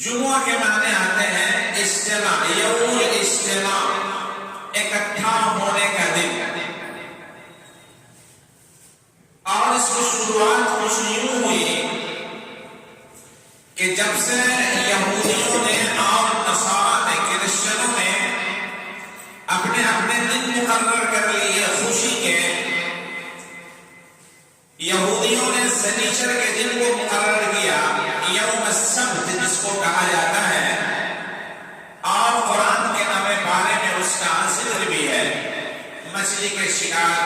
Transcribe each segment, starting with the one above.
جمعہ کے معنی آتے ہیں اجتماع، یوم الاجتماع، اکٹھا ہونے کا دن. اور اس کی شروعات کچھ یوں ہوئی کہ جب سے یہودیوں نے اور نصارہ نے، کرسچنوں نے اپنے اپنے دن مقرر کر لیے خوشی کے. یہودیوں نے سنیچر کے دن کو مقرر کیا یوم السبت جس کو کہا جاتا ہے، اور قرآن کے نام بارے میں اس کا ذکر بھی ہے. مچھلی کے شکار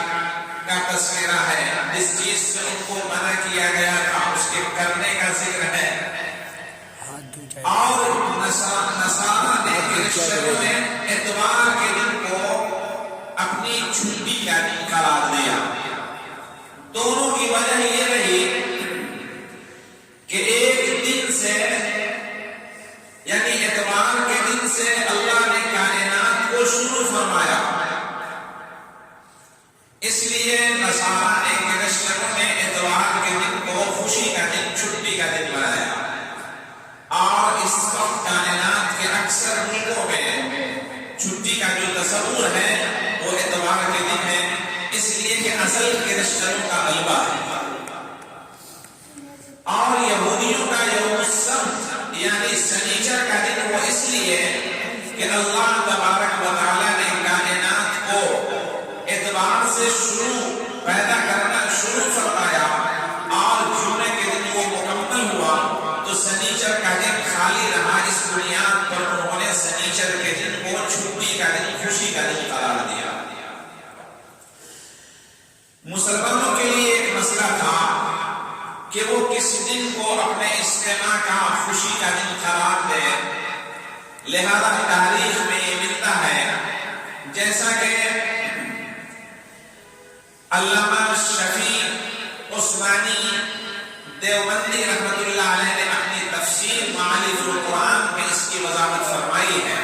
کا تذکرہ ہے، جس چیز سے ان کو منع کیا گیا تھا اس کے کرنے کا ذکر ہے. اور نصارہ نے، کرسچنوں نے اتوار کے دن کو اپنی چھٹی کا دن قرار دیا. دونوں کی وجہ یہ رہی کہ ایک دن سے، یعنی اتوار کے دن سے اللہ نے کائنات کو شروع فرمایا. اس لیے نصارہ نے، کرسچنوں نے اتوار کے دن کو خوشی کا دن، چھٹی کا دن بنایا. اور اس وقت کائنات کے اکثر ملکوں میں چھٹی کا جو تصور ہے وہ اتوار کے دن ہے، اس لیے کہ اصل کرسچنوں کا غلبہ ہے. اور یہودیوں کا یوم السبت یعنی سنیچر کا دن وہ اس لیے کہ اللہ تبارک و تعالیٰ نے کائنات کو اتوار سے پیدا کرنا شروع فرمایا اور جمعے کے دن وہ مکمل ہوا. تو سنیچر کا دن خالی رہا. اس بنیاد پر انہوں نے سنیچر کے دن کو چھٹی کا دن، خوشی کا دن قرار دیا. مسلمانوں کے لیے ایک مسئلہ تھا کہ وہ کس دن کو اپنے اجتماع کا، خوشی کا دن قرار دے. لہذا تاریخ میں یہ ملتا ہے، جیسا کہ علامہ شفیع عثمانی دیوبندی رحمت اللہ علیہ نے اپنی تفسیر معالم القرآن میں اس کی وضاحت فرمائی ہے.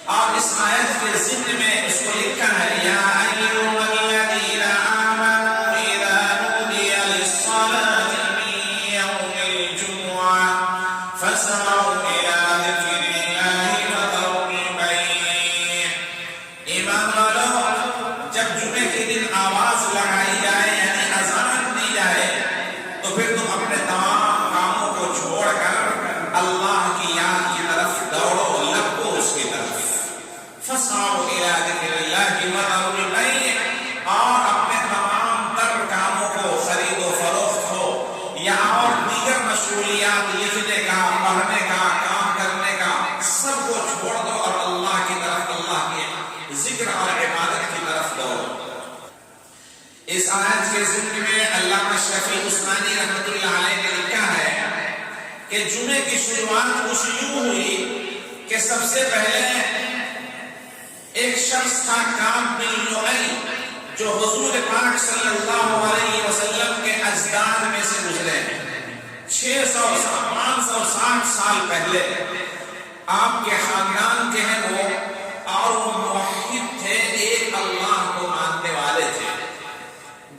اور اس آیت کے ضمن میں اس کو لکھا ہے، یا ایھا الذین آمنوا اذا نودی للصلاۃ من یوم الجمعہ فاسعوا الی ذکر اللہ وذروا البیع. ایمان والو، جب جمعے کے دن آواز لگائی جائے یعنی اذان دی جائے تو پھر تم اپنے تمام کاموں کو چھوڑ کر اللہ کی یاد کی طرف دوڑو، لپکو اس کی طرف. فاسعوا الی ذکر اللہ وذروا البیع، اور اپنے تمام تر کاموں کو، خرید و فروخت ہو یا اور دیگر مشغولیات، لکھنے کا، پڑھنے کا، کام کرنے کا، سب کو چھوڑ دو اور اللہ کی طرف، اللہ کے ذکر اور عبادت کی طرف دوڑو. اس آیت کے ذکر میں علامہ شفیع عثمانی رحمت اللہ علیہ نے لکھا ہے کہ جمعے کی شروعات کچھ یوں ہوئی کہ سب سے پہلے ایک شخص تھا کعب بن لؤی، جو حضور پاک صلی اللہ علیہ وسلم کے اجداد میں سے گزرے ہیں. 560 سال پہلے آپ کے خاندان کے ہیں وہ، اور وہ موحد تھے، ایک اللہ کو ماننے والے تھے.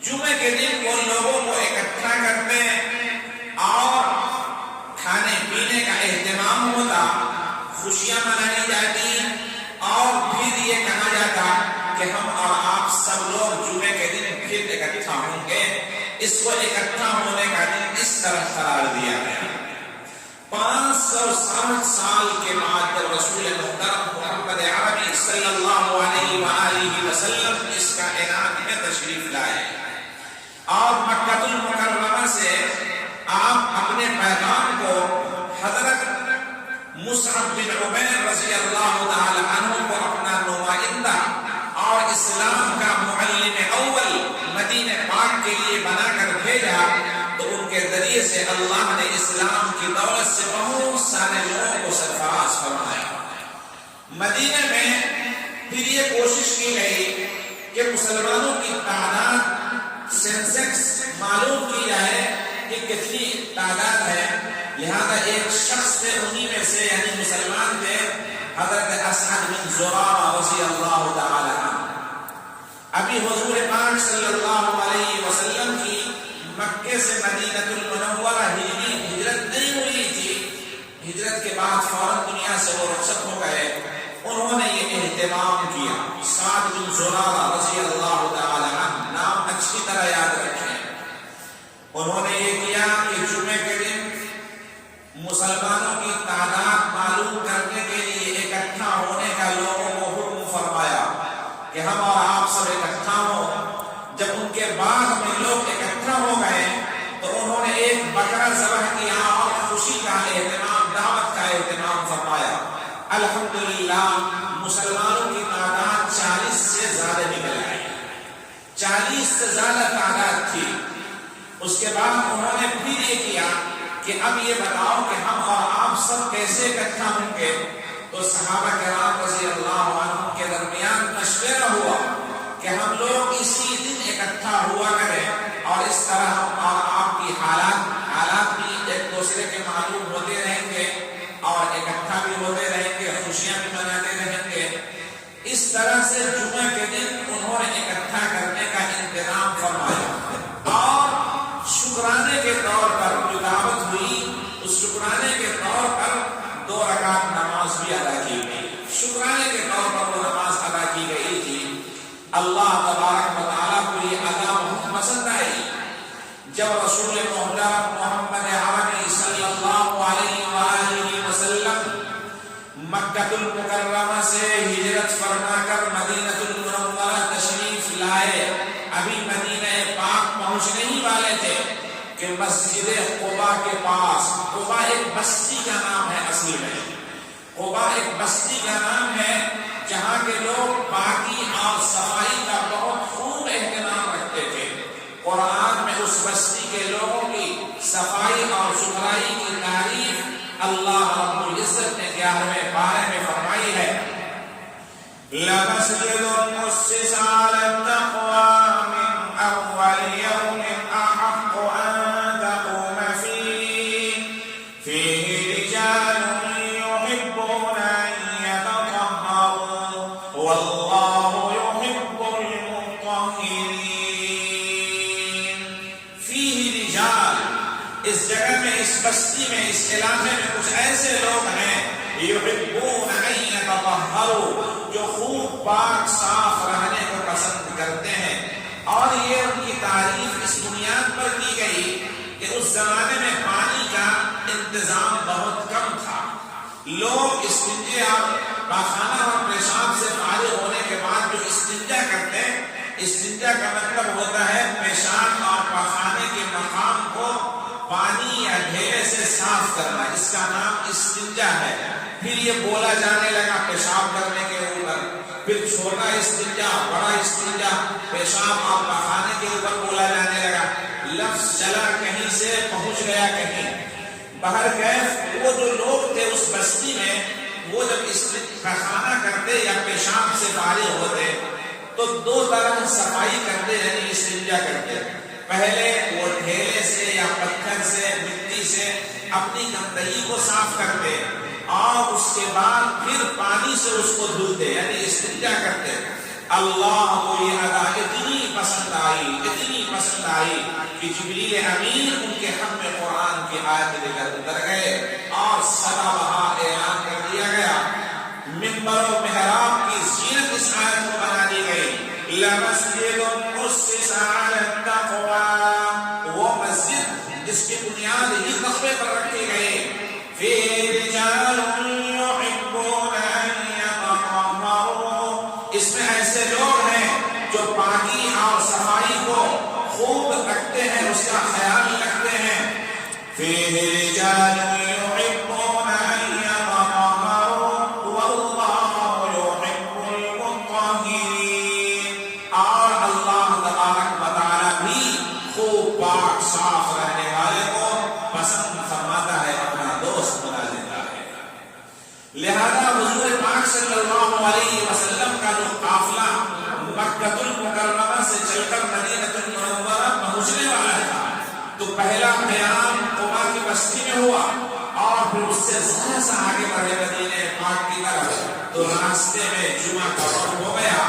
جمعے کے دن وہ لوگوں کو اکٹھا کرتے اور کھانے پینے کا اہتمام ہوتا، خوشیاں منائی جاتی، اور پھر یہ کہا جاتا کہ ہم اور آپ سب لوگ جمعے کے دن پھر اکٹھا ہوں گے. اس کو اکٹھا ہونے کا دن اس طرح قرار دیا گیا. 560 سال کے بعد جب رسول محترم محمد عربی صلی اللہ علیہ وآلہ وسلم اس کا اعلان میں تشریف لائے اور مکہ المکرمہ سے آپ اپنے پیغام کو حضرت مصعب بن عمیر رضی اللہ تعالی عنہ کو اپنا نمائندہ اور اسلام کا معلم اول مدینہ پاک کے لیے بنا کر بھیجا، تو ان کے ذریعے سے اللہ نے اسلام کی دولت سے بہت سارے لوگوں کو سرفراز فرمایا. مدینہ میں پھر یہ کوشش کی گئی کہ مسلمانوں کی تعداد سینسیکس معلوم کی جائے کہ کتنی تعداد ہے. لہذا ایک شخص تھے انہی میں سے، یعنی مسلمان تھے، حضرت اسعد بن زرارہ رضی اللہ تعالی عنہ. ابھی حضور پاک صلی اللہ علیہ وسلم کی مکے سے مدینہ المنورہ ہجرت نہیں ہوئی تھی، ہجرت کے بعد فوراً دنیا سے وہ رخصت ہو گئے، انہوں نے یہ اہتمام کیا، سعد بن زرارہ رضی اللہ تعالی عنہ، نام اچھی طرح یاد رکھیں، انہوں نے یہ کیا کہ جمعے کے دن مسلمانوں کی تعداد معلوم کرنے کے لیے اکٹھا ہونے کا لوگوں کو حکم فرمایا کہ ہم اور آپ سب اکٹھا ہوں۔ جب ان کے بعد میں لوگ اکٹھا ہو گئے تو انہوں نے ایک بکرا ذبح کیا اور خوشی کا اہتمام، دعوت کا اہتمام فرمایا۔ الحمدللہ مسلمانوں کی تعداد 40 سے زیادہ نکل آئی، 40 سے زیادہ تعداد تھی۔ اس کے بعد انہوں نے پھر یہ کیا کہ اب یہ بتاؤ کہ ہم اور آپ سب کیسے اکٹھا ہوں گے؟ تو صحابہ کرام رضی اللہ عنہم کے درمیان مشورہ ہوا کہ ہم لوگ اسی دن اکٹھا ہوا کریں، اور اس طرح ہم اور آپ کی حالات بھی ایک دوسرے کے معلوم ہوتے رہیں گے اور اکٹھا بھی ہوتے رہیں گے، خوشیاں بھی مناتے رہیں گے۔ اس طرح سے جمعہ کے دن انہوں نے اکٹھا کرنے کا انتظام فرمایا، اور شکرانے کے طور پر جو دعوت ہوئی، اس شکرانے کے طور پر 2 رکعت نماز بھی ادا کی گئی، شکرانے کے طور پر وہ نماز ادا کی گئی تھی۔ اللہ تبارک و تعالیٰ کو یہ ادا بہت پسند آئی۔ جب رسول محترم محمد عربی صلی اللہ علیہ وآلہ وسلم مکہ المکرمہ سے ہجرت فرما کر مدینہ المنورہ تشریف لائے، ابھی مدینہ پاک پہنچنے ہی والے تھے کہ مسجد قباء کے پاس، قباء ایک بستی کا نام ہے، اصلی میں قباء ایک بستی کا نام ہے جہاں کے لوگ پاکی اور صفائی کا بہت خوب اہتمام رکھتے تھے۔ قرآن میں اس بستی کے لوگوں کی صفائی اور ستھرائی کی تعریف اللہ رب العزت نے 11ویں پارے میں فرمائی ہے، لَمَسْجِدٌ أُسِّسَ عَلَى التَّقْوَىٰ مِنْ أَوَّلِ يَوْمٍ أَحَقُّ أَن تَقُومَ فِيهِ رِجَالٌ يُحِبُّونَ أَن يَتَطَهَّرُوا وَاللَّهُ يُحِبُّ الْمُطَّهِّرِينَ۔ فِيهِ رِجَالٌ، اس جگہ میں، اس بستی میں، اس علاقے میں کچھ ایسے لوگ ہیں، يُحِبُّونَ أَن يَتَطَهَّرُوا، جو خوب پاک صاف رہنے کو پسند کرتے ہیں، اور یہ ان کی تعریف اس بنیاد پر کی گئی کہ اس زمانے میں پانی کا انتظام بہت کم تھا۔ لوگ استنجا اور پاخانہ اور پیشاب سے فارغ ہونے کے بعد جو استنجا کرتے ہیں، استنجا کا مطلب ہوتا ہے پیشاب اور پاخانے کے مقام کو پانی یا ڈھیلے سے صاف کرنا، اس کا نام استنجا ہے۔ پھر یہ بولا جانے لگا پیشاب کرنے کے اوپر، پھر چھوٹا استنجا، بڑا استنجا، پیشاب اور پاخانے کے اوپر بولا جانے لگا، لفظ چلا کہیں سے پہنچ گیا کہیں۔ بہرکیف وہ جو لوگ تھے اس بستی میں، وہ جب پاخانہ کرتے یا پیشاب سے فارغ ہوتے تو 2 طرح صفائی کرتے، یعنی استنجا کرتے۔ پہلے وہ ڈھیلے سے یا پتھر سے، مٹی سے اپنی گندگی کو صاف کرتے، اور اس کے بعد پھر پانی سے اس کو دھلتے، یعنی استنجا کرتے۔ اللہ کو یہ ادا اتنی پسند آئی، اتنی پسند آئی کہ جبریل امین ان کے حق میں قرآن کی آیت لے کر اتر گئے، اور سدا بہار اعلان کر دیا گیا، منبر و محراب کی زینت اس آیت کو بنا دی گئی، لَمَسْجِدٌ أُسِّسَ عَلَى التَّقْوَىٰ، وہ مسجد جس کی بنیاد ہی تقوی پر رکھی گئی، فِيهِ رِجَالٌ يُحِبُّونَ أَن يَتَطَهَّرُوا، اس میں ایسے لوگ ہیں جو پاکی اور صفائی کو خوب رکھتے ہیں، اس کا خیال رکھتے ہیں۔ فِيهِ رِجَالٌ يُحِبُّونَ أَن يَتَطَهَّرُوا وَاللَّهُ يُحِبُّ الْمُطَّهِّرِينَ، اور اللہ تبارک و تعالیٰ بھی خوب پاک صاف رہنے والے کو پسند فرماتا ہے، اپنا دوست بنا لیتا ہے۔ لہذا حضور پاک صلی اللہ علیہ وسلم کا جو قافلہ مکہ المکرمہ سے چل کر مدینہ المنورہ پہنچنے والا تھا، تو پہلا قیام قباء کی بستی میں ہوا، اور پھر اس سے ذرا سا آگے بڑھے مدینہ پاک کی طرف، تو راستے میں جمعہ کا وقت ہو گیا۔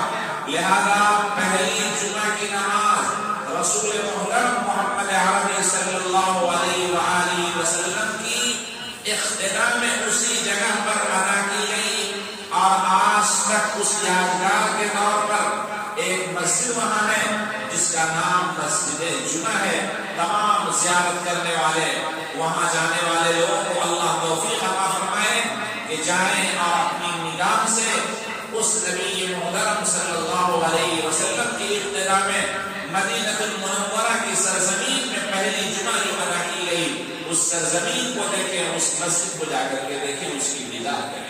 لہذا پہلی جمعہ کی نماز رسول محترم محمد عربی صلی اللہ علیہ وآلہ وسلم کی اختتام کا نام مسجد جمعہ ہے. تمام زیارت کرنے والے، وہاں جانے والے لوگوں کو اللہ توفیق عطا فرمائے کہ جائیں اور اپنی نگاہ سے اس نبی محترم صلی اللہ علیہ وسلم کی ابتدا میں مدینہ المنورہ کی سرزمین میں پہلی جمعہ جو ادا کی گئی، اس سرزمین کو دیکھیں، اس مسجد کو جا کر کے دیکھیں، اس کی دیدار کریں.